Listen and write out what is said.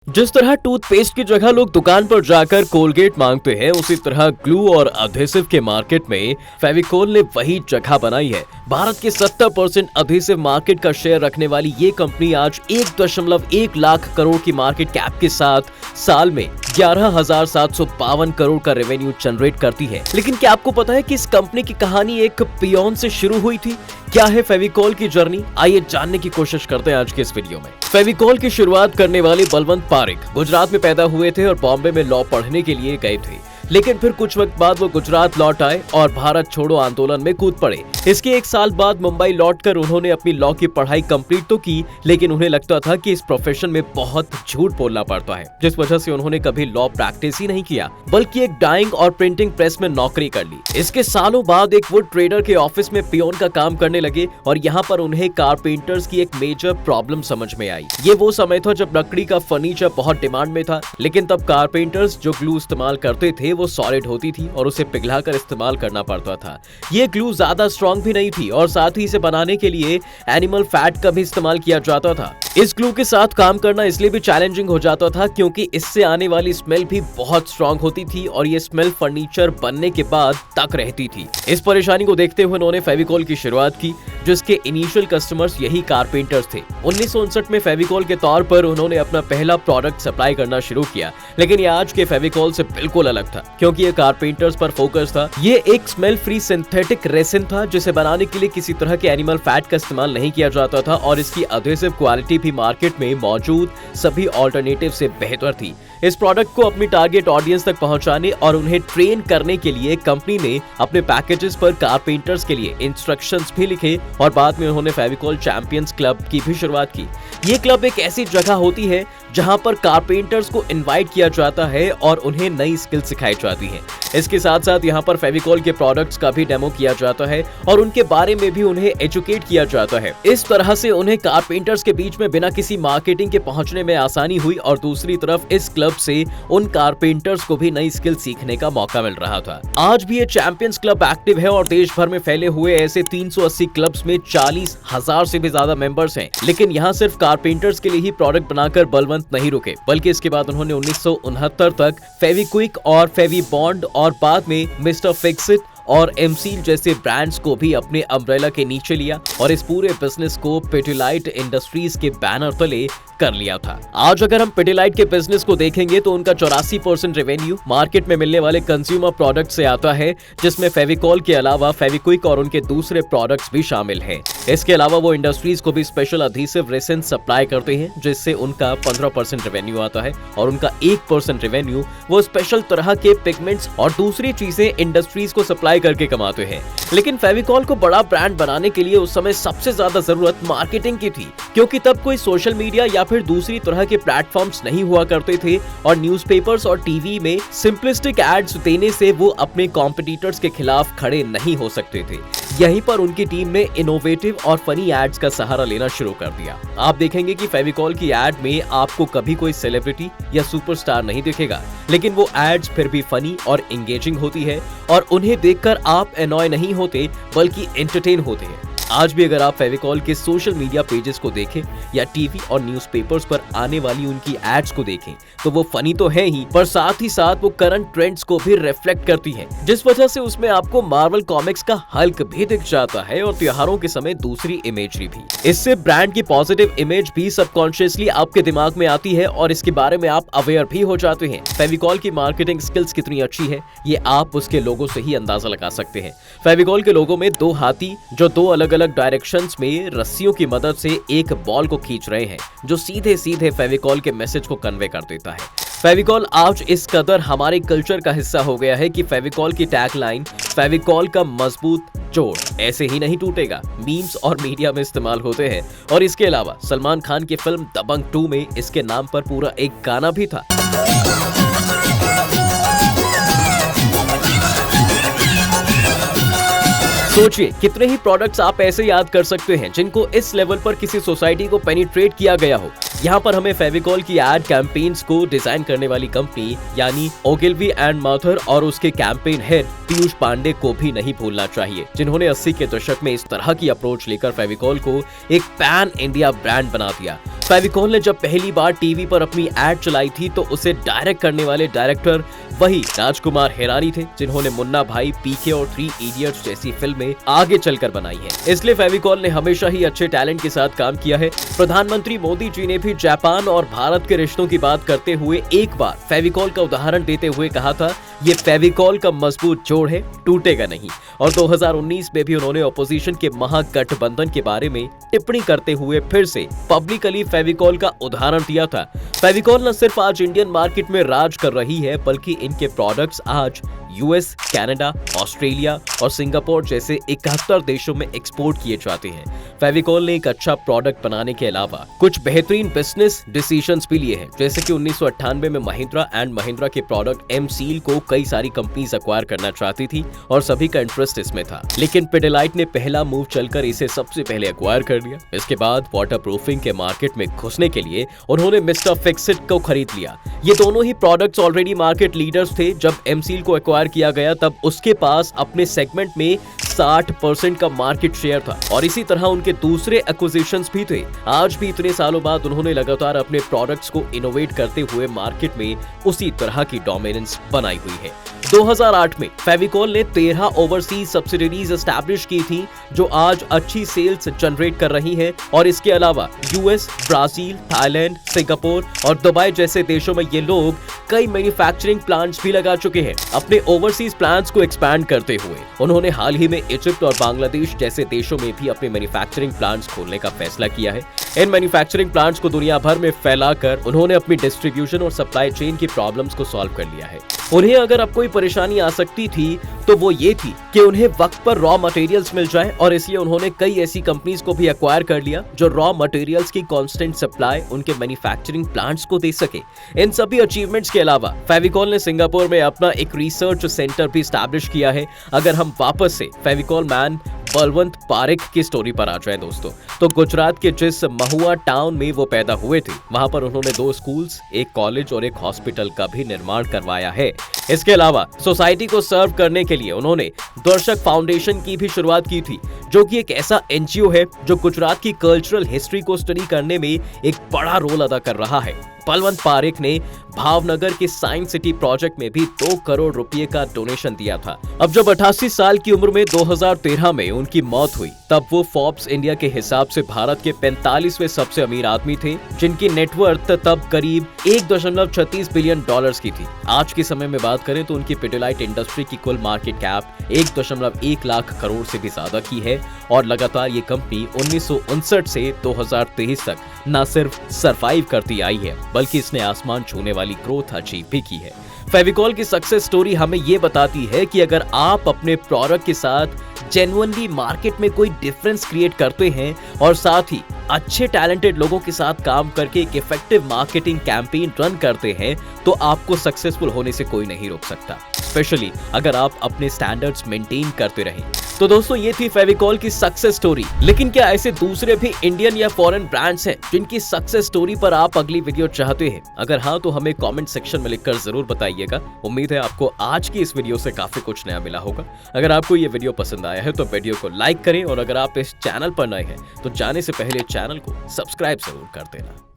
जिस तरह टूथपेस्ट की जगह लोग दुकान पर जाकर कोलगेट मांगते हैं, उसी तरह ग्लू और अधेसिव के मार्केट में फेविकोल ने वही जगह बनाई है। भारत के 70% अधेसिव मार्केट का शेयर रखने वाली ये कंपनी आज 1.1 लाख करोड़ की मार्केट कैप के साथ साल में 11,752 करोड़ का रेवेन्यू जनरेट करती है। लेकिन क्या आपको पता है कि इस कंपनी की कहानी एक पियोन से शुरू हुई थी? क्या है फेविकोल की जर्नी? आइए जानने की कोशिश करते हैं आज के इस वीडियो में। फेविकोल की शुरुआत करने वाले बलवंत पारेख गुजरात में पैदा हुए थे और बॉम्बे में लॉ पढ़ने के लिए गए थे। लेकिन फिर कुछ वक्त बाद वो गुजरात लौट आए और भारत छोड़ो आंदोलन में कूद पड़े। इसके एक साल बाद मुंबई लौटकर उन्होंने अपनी लॉ की पढ़ाई कंप्लीट तो की, लेकिन उन्हें लगता था कि इस प्रोफेशन में बहुत झूठ बोलना पड़ता है, जिस वजह से उन्होंने कभी लॉ प्रैक्टिस ही नहीं किया, बल्कि एक डाइंग और प्रिंटिंग प्रेस में नौकरी कर ली। इसके सालों बाद एक वुड ट्रेडर के ऑफिस में पियोन का काम करने लगे और यहाँ पर उन्हें कारपेंटर्स की एक मेजर प्रॉब्लम समझ में आई। ये वो समय था जब लकड़ी का फर्नीचर बहुत डिमांड में था, लेकिन तब कारपेंटर्स जो ग्लू इस्तेमाल करते थे वो सॉलिड होती थी और उसे पिघलाकर इस्तेमाल करना पड़ता था। ये ग्लू ज्यादा स्ट्रॉन्ग भी नहीं थी और साथ ही इसे बनाने के लिए एनिमल फैट का भी इस्तेमाल किया जाता था। इस ग्लू के साथ काम करना इसलिए भी चैलेंजिंग हो जाता था क्योंकि इससे आने वाली स्मेल भी बहुत स्ट्रॉन्ग होती थी और ये स्मेल फर्नीचर बनने के बाद तक रहती थी। इस परेशानी को देखते हुए उन्होंने फेविकोल की शुरुआत की, जिसके इनिशियल कस्टमर्स यही कारपेंटर्स थे। 1959 में फेविकोल के तौर पर उन्होंने अपना पहला प्रोडक्ट सप्लाई करना शुरू किया, लेकिन ये आज के फेविकोल से बिल्कुल अलग था क्योंकि ये कारपेंटर्स पर फोकस था। ये एक स्मेल फ्री सिंथेटिक रेसिन था जिसे बनाने के लिए किसी तरह के एनिमल फैट का इस्तेमाल नहीं किया जाता था और इसकी अधेसिव क्वालिटी भी मार्केट में मौजूद सभी ऑल्टरनेटिव से बेहतर थी। इस प्रोडक्ट को अपनी टारगेट ऑडियंस तक पहुंचाने और उन्हें ट्रेन करने के लिए कंपनी ने अपने पैकेजेस पर कारपेंटर्स के लिए इंस्ट्रक्शंस भी लिखे और बाद में उन्होंने फेविकोल चैंपियंस क्लब की भी शुरुआत की। ये क्लब एक ऐसी जगह होती है जहां पर कारपेंटर्स को इनवाइट किया जाता है और उन्हें नई स्किल सिखाई जाती है। इसके साथ साथ यहाँ पर फेविकोल के प्रोडक्ट्स का भी डेमो किया जाता है और उनके बारे में भी उन्हें एजुकेट किया जाता है। इस तरह से उन्हें कारपेंटर्स के बीच में बिना किसी मार्केटिंग के पहुंचने में आसानी हुई और दूसरी तरफ इस क्लब से उन कारपेंटर्स को भी नई स्किल सीखने का मौका मिल रहा था। आज भी ये चैंपियंस क्लब एक्टिव है और देश भर में फैले हुए ऐसे 380 क्लब्स में 40,000 से भी ज्यादा मेंबर्स हैं। लेकिन यहाँ सिर्फ कारपेंटर्स के लिए ही प्रोडक्ट बनाकर बलवंत नहीं रुके, बल्कि इसके बाद उन्होंने 1969 तक फेविक्विक और फेविबॉन्ड और बाद में मिस्टर फिक्सिट और एमसील जैसे ब्रांड्स को भी अपने अम्ब्रेला के नीचे लिया और इस पूरे बिजनेस को पिडिलाइट इंडस्ट्रीज के बैनर तले कर लिया था। आज अगर हम पिडिलाइट के बिजनेस को देखेंगे तो उनका 84% रेवेन्यू मार्केट में मिलने वाले कंज्यूमर प्रोडक्ट से आता है, जिसमें फेविकोल के अलावा फेविक्विक और उनके दूसरे प्रोडक्ट्स भी शामिल हैं। इसके अलावा वो इंडस्ट्रीज को भी स्पेशल अधेसिव रेसिन सप्लाई करते हैं, जिससे उनका 15% रेवेन्यू आता है और उनका 1% रेवेन्यू वो स्पेशल तरह के पिगमेंट्स और दूसरी चीजें इंडस्ट्रीज को सप्लाई करके कमाते हैं। लेकिन फेविकोल को बड़ा ब्रांड बनाने के लिए उस समय सबसे ज्यादा जरूरत मार्केटिंग की थी, क्योंकि तब कोई सोशल मीडिया या फिर दूसरी तरह के प्लेटफॉर्म्स नहीं हुआ करते थे और न्यूज़पेपर्स और टीवी में सिंपलिस्टिक एड्स देने से वो अपने कॉम्पिटिटर्स के खिलाफ खड़े नहीं हो सकते थे। यहीं पर उनकी टीम ने इनोवेटिव और फनी एड्स का सहारा लेना शुरू कर दिया। आप देखेंगे कि फेविकोल की एड में आपको कभी कोई सेलिब्रिटी या सुपरस्टार नहीं दिखेगा, लेकिन वो एड्स फिर भी फनी और एंगेजिंग होती है और उन्हें देखकर आप एनॉय नहीं होते बल्कि एंटरटेन होते हैं। आज भी अगर आप फेविकोल के सोशल मीडिया पेजेस को देखें या टीवी और न्यूज़पेपर्स पर आने वाली उनकी एड्स को देखें तो वो फनी तो है ही, पर साथ ही साथ वो करंट ट्रेंड्स को भी रिफ्लेक्ट करती है, जिस वजह से उसमें आपको मार्वल कॉमिक्स का हल्क भी दिख जाता है और त्योहारों के समय दूसरी इमेजरी भी। इससे ब्रांड की पॉजिटिव इमेज भी सबकॉन्शियसली आपके दिमाग में आती है और इसके बारे में आप अवेयर भी हो जाते हैं। फेविकोल की मार्केटिंग स्किल्स कितनी अच्छी है ये आप उसके लोगो से ही अंदाजा लगा सकते हैं। फेविकोल के लोगो में 2 हाथी जो 2 अलग अलग डायरेक्शंस में रस्सियों की मदद से एक बॉल को खींच रहे हैं, जो सीधे सीधे फेविकोल के मैसेज को कन्वे कर देता है। फेविकोल आज इस कदर हमारे कल्चर का हिस्सा हो गया है कि फेविकोल की टैगलाइन फेविकोल का मजबूत जोड़ ऐसे ही नहीं टूटेगा मीम्स और मीडिया में इस्तेमाल होते हैं और इसके अलावा सलमान खान की फिल्म दबंग 2 में इसके नाम पर पूरा एक गाना भी था। सोचिए कितने ही प्रोडक्ट्स आप ऐसे याद कर सकते हैं जिनको इस लेवल पर किसी सोसाइटी को पेनिट्रेट किया गया हो। यहाँ पर हमें फेविकॉल की एड कैंपेन्स को डिजाइन करने वाली कंपनी यानी ओगिलवी एंड माथर और उसके कैंपेन हेड पीयूष पांडे को भी नहीं भूलना चाहिए, जिन्होंने 80 के दशक में इस तरह की अप्रोच लेकर फेविकॉल को एक पैन इंडिया ब्रांड बना दिया। फेविकॉल ने जब पहली बार टीवी पर अपनी एड चलाई थी तो उसे डायरेक्ट करने वाले डायरेक्टर वही राजकुमार हिरानी थे, जिन्होंने मुन्ना भाई, पीके और 3 इडियट्स जैसी फिल्में आगे चलकर बनाई हैं। इसलिए फेविकॉल ने हमेशा ही अच्छे टैलेंट के साथ काम किया है। प्रधानमंत्री मोदी जी ने भी जापान और भारत के रिश्तों की बात करते हुए एक बार फेविकॉल का उदाहरण देते हुए कहा था, ये फेविकॉल का मजबूत जोड़ है, टूटेगा नहीं। और 2019 में भी उन्होंने ऑपोजिशन के महागठबंधन के बारे में टिप्पणी करते हुए फिर से पब्लिकली फेविकॉल का उदाहरण दिया था। फेविकॉल न सिर्फ आज इंडियन मार्केट में राज कर रही है, बल्कि इनके प्रोडक्ट्स आज यूएस, कनाडा, ऑस्ट्रेलिया और सिंगापुर जैसे 71 देशों में एक्सपोर्ट किए जाते हैं। फेविकॉल ने एक अच्छा प्रोडक्ट बनाने के अलावा कुछ बेहतरीन बिजनेस डिसीजंस भी लिए हैं, जैसे कि 1998 में महिंद्रा एंड महिंद्रा के प्रोडक्ट एम सील को कई सारी कंपनीज एक्वायर करना चाहती थी और सभी का इंटरेस्ट इसमें था, लेकिन पिडिलाइट ने पहला मूव चलकर इसे सबसे पहले एक्वायर कर लिया। इसके बाद वाटरप्रूफिंग के मार्केट में घुसने के लिए उन्होंने मिस्टर फिक्सिट को खरीद लिया। ये दोनों ही प्रोडक्ट्स ऑलरेडी मार्केट लीडर्स थे। जब एम सील को एक्वायर किया गया तब उसके पास अपने सेगमेंट में 60% का मार्केट शेयर था और इसी तरह उनके दूसरे एक्विजिशंस भी थे। आज भी इतने सालों बाद उन्होंने लगातार अपने प्रोडक्ट्स को इनोवेट करते हुए मार्केट में उसी तरह की डोमिनेंस बनाई हुई है। 2008 में फेविकॉल ने 13 ओवरसीज सब्सिडीज एस्टैब्लिश की थी, जो आज अच्छी सेल्स जनरेट कर रही हैं और इसके अलावा यूएस, ब्राजील, थाईलैंड, सिंगापुर और दुबई जैसे देशों में ये लोग कई मैन्युफैक्चरिंग प्लांट्स भी लगा चुके हैं। अपने ओवरसीज प्लांट्स को एक्सपैंड करते हुए उन्होंने हाल ही में इजिप्ट और बांग्लादेश जैसे देशों में भी अपने मैन्युफैक्चरिंग प्लांट्स खोलने का फैसला किया है। इन मैन्युफैक्चरिंग प्लांट्स को दुनिया भर में फैलाकर उन्होंने अपनी डिस्ट्रीब्यूशन और सप्लाई चेन की प्रॉब्लम्स को सॉल्व कर लिया है। उन्हें अगर अब कोई परेशानी आ सकती थी तो वो ये थी कि उन्हें वक्त पर रॉ मटेरियल्स मिल जाए और इसलिए उन्होंने कई ऐसी कंपनीज को भी एक्वायर कर लिया जो रॉ मटेरियल्स की कांस्टेंट सप्लाई उनके मैन्युफैक्चरिंग प्लांट्स को दे सके। इन सभी अचीवमेंट्स के अलावा फेविकॉल ने सिंगापुर में अपना एक रिसर्च सेंटर भी स्टैब्लिश किया है। अगर हम वापस से फेविकॉल मैन बलवंत पारेख की स्टोरी पर आ जाए दोस्तों, तो गुजरात के जिस महुआ टाउन में वो पैदा हुए थे, वहां पर उन्होंने 2 स्कूल्स, एक कॉलेज और एक हॉस्पिटल का भी निर्माण करवाया है। इसके अलावा सोसाइटी को सर्व करने के लिए उन्होंने दर्शक फाउंडेशन की भी शुरुआत की थी, जो कि एक ऐसा एनजीओ है जो गुजरात की कल्चरल हिस्ट्री को स्टडी करने में एक बड़ा रोल अदा कर रहा है। बलवंत पारेख ने भावनगर के साइंस सिटी प्रोजेक्ट में भी 2 करोड़ रुपए का डोनेशन दिया था। अब जब 88 साल की उम्र में 2013 में उनकी मौत हुई, तब वो फोर्ब्स इंडिया के हिसाब से भारत के 45वें सबसे अमीर आदमी थे, जिनकी नेटवर्थ तब करीब 1.36 बिलियन डॉलर्स की थी। आज के समय में बात करें तो उनकी पिडिलाइट इंडस्ट्री की कुल मार्केट कैप 1.1 लाख करोड़ से भी ज्यादा की है और लगातार ये कंपनी 1959 से 2023 तक न सिर्फ सरवाइव करती आई है, बल्कि इसने आसमान छूने वाली ग्रोथ अचीव भी की है। फेविकॉल की सक्सेस स्टोरी हमें ये बताती है कि अगर आप अपने प्रोडक्ट के साथ जेन्युइनली मार्केट में कोई डिफरेंस क्रिएट करते हैं और साथ ही अच्छे टैलेंटेड लोगों के साथ काम करके एक इफेक्टिव मार्केटिंग कैंपेन रन करते हैं, तो आपको सक्सेसफुल होने से कोई नहीं रोक सकता, स्पेशली अगर आप अपने स्टैंडर्ड्स मेंटेन करते रहें। तो दोस्तों, ये थी फेविकॉल की सक्सेस स्टोरी। लेकिन क्या ऐसे दूसरे भी इंडियन या फॉरेन ब्रांड्स हैं जिनकी सक्सेस स्टोरी पर आप अगली वीडियो चाहते हैं? अगर हाँ, तो हमें कमेंट सेक्शन में लिखकर जरूर बताइएगा। उम्मीद है आपको आज की इस वीडियो से काफी कुछ नया मिला होगा। अगर आपको ये वीडियो पसंद आया है तो वीडियो को लाइक करें और अगर आप इस चैनल पर नए हैं तो जाने से पहले चैनल को सब्सक्राइब जरूर कर देना।